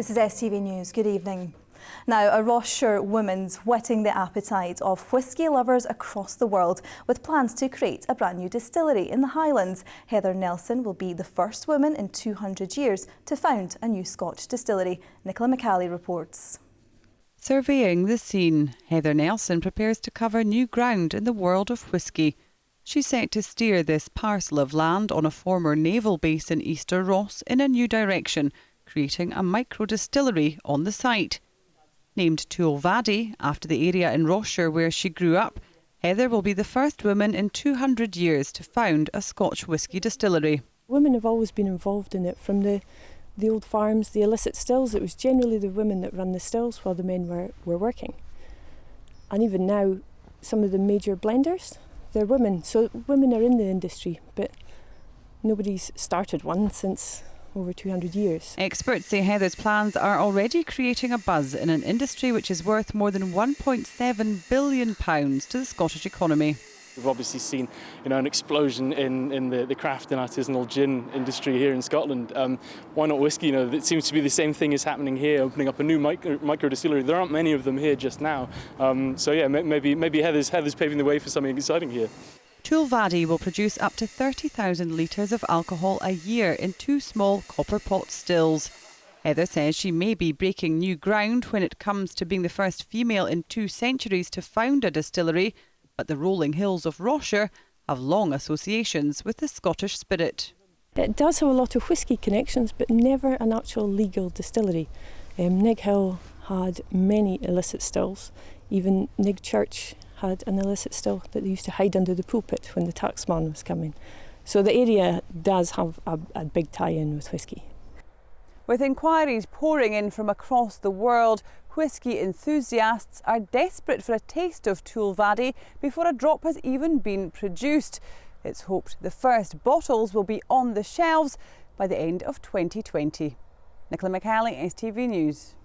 This is STV News. Good evening. Now, a Ross-shire woman's whetting the appetite of whisky lovers across the world with plans to create a brand new distillery in the Highlands. Heather Nelson will be the first woman in 200 years to found a new Scotch distillery. Nicola McCally reports. Surveying the scene, Heather Nelson prepares to cover new ground in the world of whisky. She's set to steer this parcel of land on a former naval base in Easter Ross in a new direction, creating a micro-distillery on the site. Named Toulvaddie, after the area in Ross-shire where she grew up, Heather will be the first woman in 200 years to found a Scotch whisky distillery. Women have always been involved in it, from the old farms, the illicit stills. It was generally the women that run the stills while the men were working. And even now, some of the major blenders, they're women. So women are in the industry, but nobody's started one since over 200 years. Experts say Heather's plans are already creating a buzz in an industry which is worth more than £1.7 billion to the Scottish economy. We've obviously seen, an explosion in the craft and artisanal gin industry here in Scotland. Why not whisky? It seems to be the same thing is happening here, opening up a new micro distillery. There aren't many of them here just now. So yeah, maybe Heather's paving the way for something exciting here. Toulvaddie will produce up to 30,000 litres of alcohol a year in 2 small copper pot stills. Heather says she may be breaking new ground when it comes to being the first female in 2 centuries to found a distillery, but the rolling hills of Ross-shire have long associations with the Scottish spirit. It does have a lot of whisky connections, but never an actual legal distillery. Nig Hill had many illicit stills. Even Nig Church had an illicit still that they used to hide under the pulpit when the taxman was coming. So the area does have a big tie-in with whisky. With inquiries pouring in from across the world, whisky enthusiasts are desperate for a taste of Toulvaddie before a drop has even been produced. It's hoped the first bottles will be on the shelves by the end of 2020. Nicola McCally, STV News.